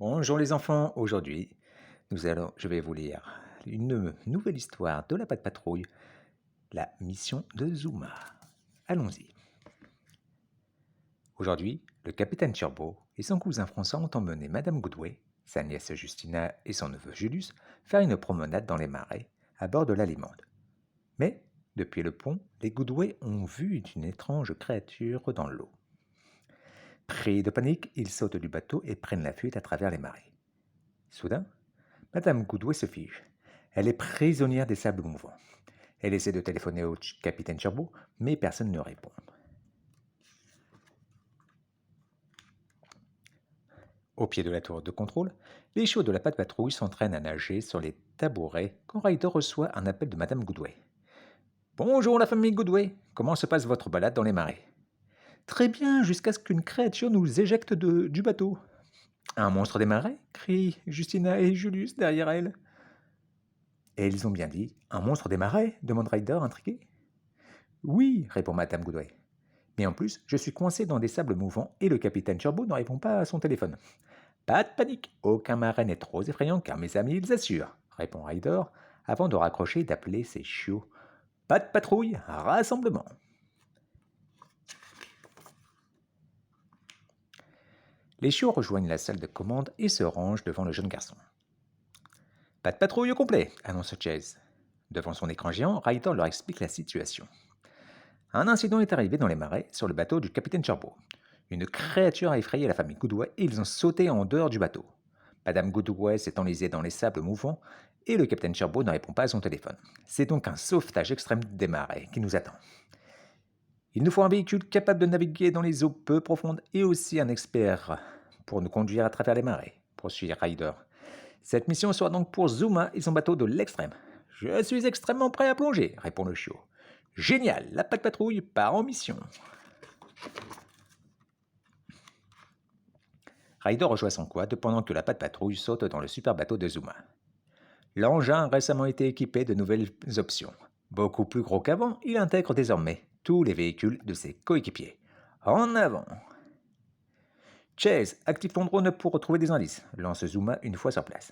Bonjour les enfants, aujourd'hui je vais vous lire une nouvelle histoire de la Patte Patrouille, la mission de Zuma. Allons-y. Aujourd'hui, le capitaine Turbo et son cousin François ont emmené Madame Goodway, sa nièce Justina et son neveu Julius faire une promenade dans les marais à bord de l'Allemande. Mais, depuis le pont, les Goodway ont vu une étrange créature dans l'eau. Pris de panique, ils sautent du bateau et prennent la fuite à travers les marais. Soudain, Madame Goodway se fige. Elle est prisonnière des sables mouvants. Elle essaie de téléphoner au capitaine Turbo, mais personne ne répond. Au pied de la tour de contrôle, les chiots de la patte patrouille s'entraînent à nager sur les tabourets quand Ryder reçoit un appel de Madame Goodway. Bonjour la famille Goodway, comment se passe votre balade dans les marais? Très bien, jusqu'à ce qu'une créature nous éjecte du bateau. Un monstre des marais crient Justina et Julius derrière elle. Et ils ont bien dit un monstre des marais demande Ryder intrigué. Oui, répond Madame Goodway. Mais en plus, je suis coincé dans des sables mouvants et le capitaine Turbo ne répond pas à son téléphone. Pas de panique, aucun marais n'est trop effrayant car mes amis ils assurent, répond Ryder avant de raccrocher et d'appeler ses chiots. Pas de patrouille, rassemblement. Les chiots rejoignent la salle de commande et se rangent devant le jeune garçon. Pas de patrouille au complet, annonce Chase. Devant son écran géant, Ryder leur explique la situation. Un incident est arrivé dans les marais sur le bateau du capitaine Turbo. Une créature a effrayé la famille Goodway et ils ont sauté en dehors du bateau. Madame Goodway s'est enlisée dans les sables mouvants et le capitaine Turbo ne répond pas à son téléphone. C'est donc un sauvetage extrême des marais qui nous attend. Il nous faut un véhicule capable de naviguer dans les eaux peu profondes et aussi un expert pour nous conduire à travers les marais, poursuit Ryder. Cette mission sera donc pour Zuma et son bateau de l'extrême. Je suis extrêmement prêt à plonger, répond le chiot. Génial, la patte patrouille part en mission. Ryder rejoint son quad pendant que la patte patrouille saute dans le super bateau de Zuma. L'engin a récemment été équipé de nouvelles options. Beaucoup plus gros qu'avant, il intègre désormais tous les véhicules de ses coéquipiers. En avant! Chase, active ton drone pour retrouver des indices, lance Zuma une fois sur place.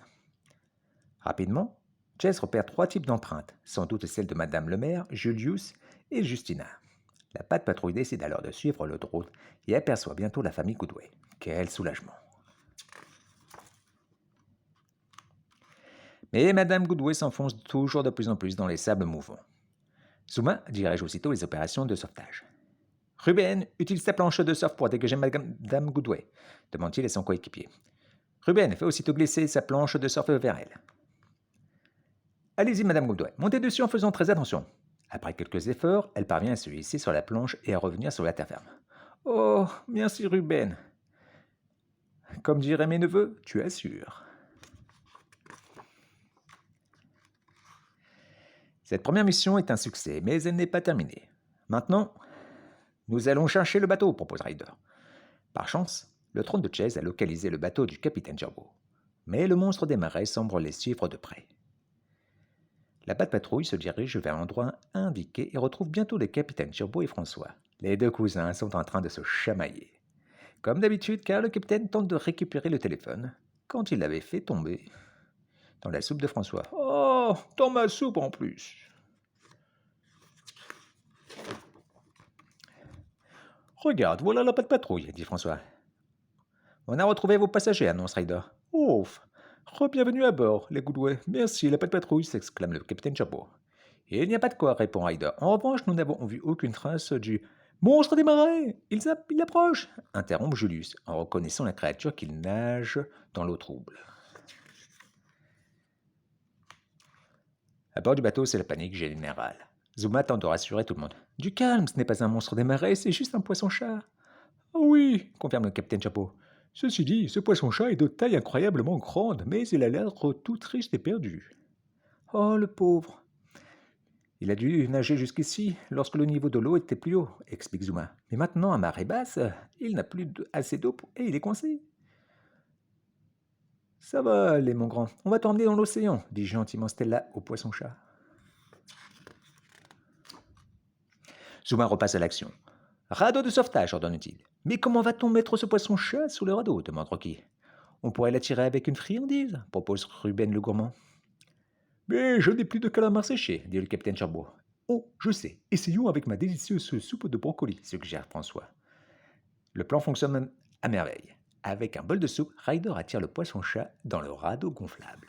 Rapidement, Chase repère 3 types d'empreintes, sans doute celles de Madame le maire, Julius et Justina. La patte patrouille décide alors de suivre le drone et aperçoit bientôt la famille Goodway. Quel soulagement! Mais Madame Goodway s'enfonce toujours de plus en plus dans les sables mouvants. Zuma dirige aussitôt les opérations de sauvetage. Ruben, utilise ta planche de surf pour dégager Madame Goodway, demande-t-il à son coéquipier. Ruben fait aussitôt glisser sa planche de surf vers elle. Allez-y, Madame Goodway, montez dessus en faisant très attention. Après quelques efforts, elle parvient à se hisser sur la planche et à revenir sur la terre ferme. Oh, merci Ruben. Comme diraient mes neveux, tu assures. Cette première mission est un succès, mais elle n'est pas terminée. Maintenant, nous allons chercher le bateau, propose Ryder. Par chance, le trône de Chase a localisé le bateau du capitaine Turbo. Mais le monstre des marais semble les suivre de près. La patte patrouille se dirige vers l'endroit indiqué et retrouve bientôt les capitaines Turbo et François. Les deux cousins sont en train de se chamailler. Comme d'habitude, car le capitaine tente de récupérer le téléphone quand il l'avait fait tomber dans la soupe de François. Oh, dans ma soupe en plus. Regarde, voilà la patte patrouille, dit François. On a retrouvé vos passagers, annonce Ryder. Ouf, re-bienvenue à bord, les Goodway. Merci, la patte patrouille, s'exclame le capitaine Turbo. Il n'y a pas de quoi, répond Ryder. En revanche, nous n'avons vu aucune trace du monstre des marais. Il approche, interrompt Julius, en reconnaissant la créature qui nage dans l'eau trouble. À bord du bateau, c'est la panique générale. Zuma tente de rassurer tout le monde. Du calme, ce n'est pas un monstre des marais, c'est juste un poisson-chat. Ah oui, confirme le capitaine Chapeau. Ceci dit, ce poisson-chat est de taille incroyablement grande, mais il a l'air tout triste et perdu. Oh, le pauvre. Il a dû nager jusqu'ici lorsque le niveau de l'eau était plus haut, explique Zuma. Mais maintenant, à marée basse, il n'a plus assez d'eau et il est coincé. Ça va aller, mon grand. On va t'emmener dans l'océan, dit gentiment Stella au poisson-chat. Zuma repasse à l'action. Radeau de sauvetage, ordonne-t-il. Mais comment va-t-on mettre ce poisson-chat sous le radeau demande Rocky. On pourrait l'attirer avec une friandise, propose Ruben le gourmand. Mais je n'ai plus de calamars séchés, dit le capitaine Turbo. Oh, je sais, essayons avec ma délicieuse soupe de brocoli, suggère François. Le plan fonctionne même à merveille. Avec un bol de soupe, Ryder attire le poisson-chat dans le radeau gonflable.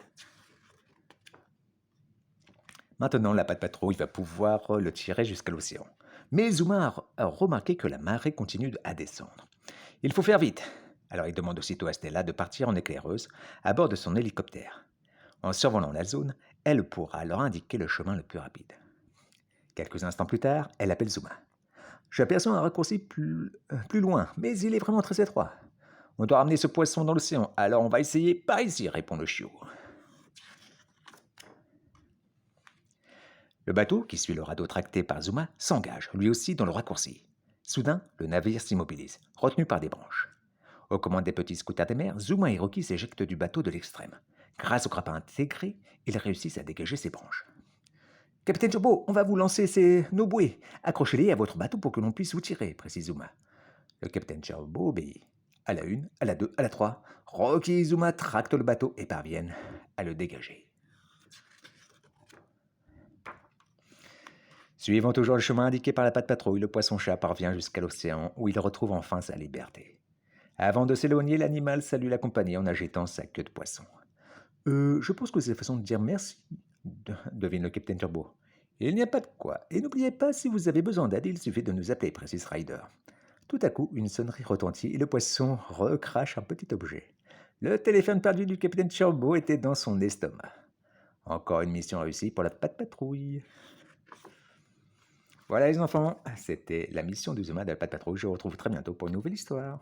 Maintenant, la patte patrouille va pouvoir le tirer jusqu'à l'océan. Mais Zuma a remarqué que la marée continue à descendre. Il faut faire vite. Alors il demande aussitôt à Stella de partir en éclaireuse à bord de son hélicoptère. En survolant la zone, elle pourra leur indiquer le chemin le plus rapide. Quelques instants plus tard, elle appelle Zuma. J'aperçois un raccourci plus loin, mais il est vraiment très étroit. On doit ramener ce poisson dans l'océan, alors on va essayer par ici, répond le chiot. Le bateau, qui suit le radeau tracté par Zuma, s'engage, lui aussi, dans le raccourci. Soudain, le navire s'immobilise, retenu par des branches. Aux commandes des petits scooters des mers, Zuma et Rocky s'éjectent du bateau de l'extrême. Grâce au grappin intégré, ils réussissent à dégager ces branches. Capitaine Turbo, on va vous lancer nos bouées. Accrochez-les à votre bateau pour que l'on puisse vous tirer, précise Zuma. Le capitaine Turbo obéit. À la 1, à la 2, à la 3, Rocky et Zuma tractent le bateau et parviennent à le dégager. Suivant toujours le chemin indiqué par la patte patrouille, le poisson-chat parvient jusqu'à l'océan où il retrouve enfin sa liberté. Avant de s'éloigner, l'animal salue la compagnie en agitant sa queue de poisson. Je pense que c'est la façon de dire merci, devine le capitaine Turbo. Il n'y a pas de quoi. Et n'oubliez pas, si vous avez besoin d'aide, il suffit de nous appeler, précise Ryder. Tout à coup, une sonnerie retentit et le poisson recrache un petit objet. Le téléphone perdu du capitaine Turbo était dans son estomac. Encore une mission réussie pour la patte patrouille. Voilà les enfants, c'était la mission du Zuma de la patte patrouille. Je vous retrouve très bientôt pour une nouvelle histoire.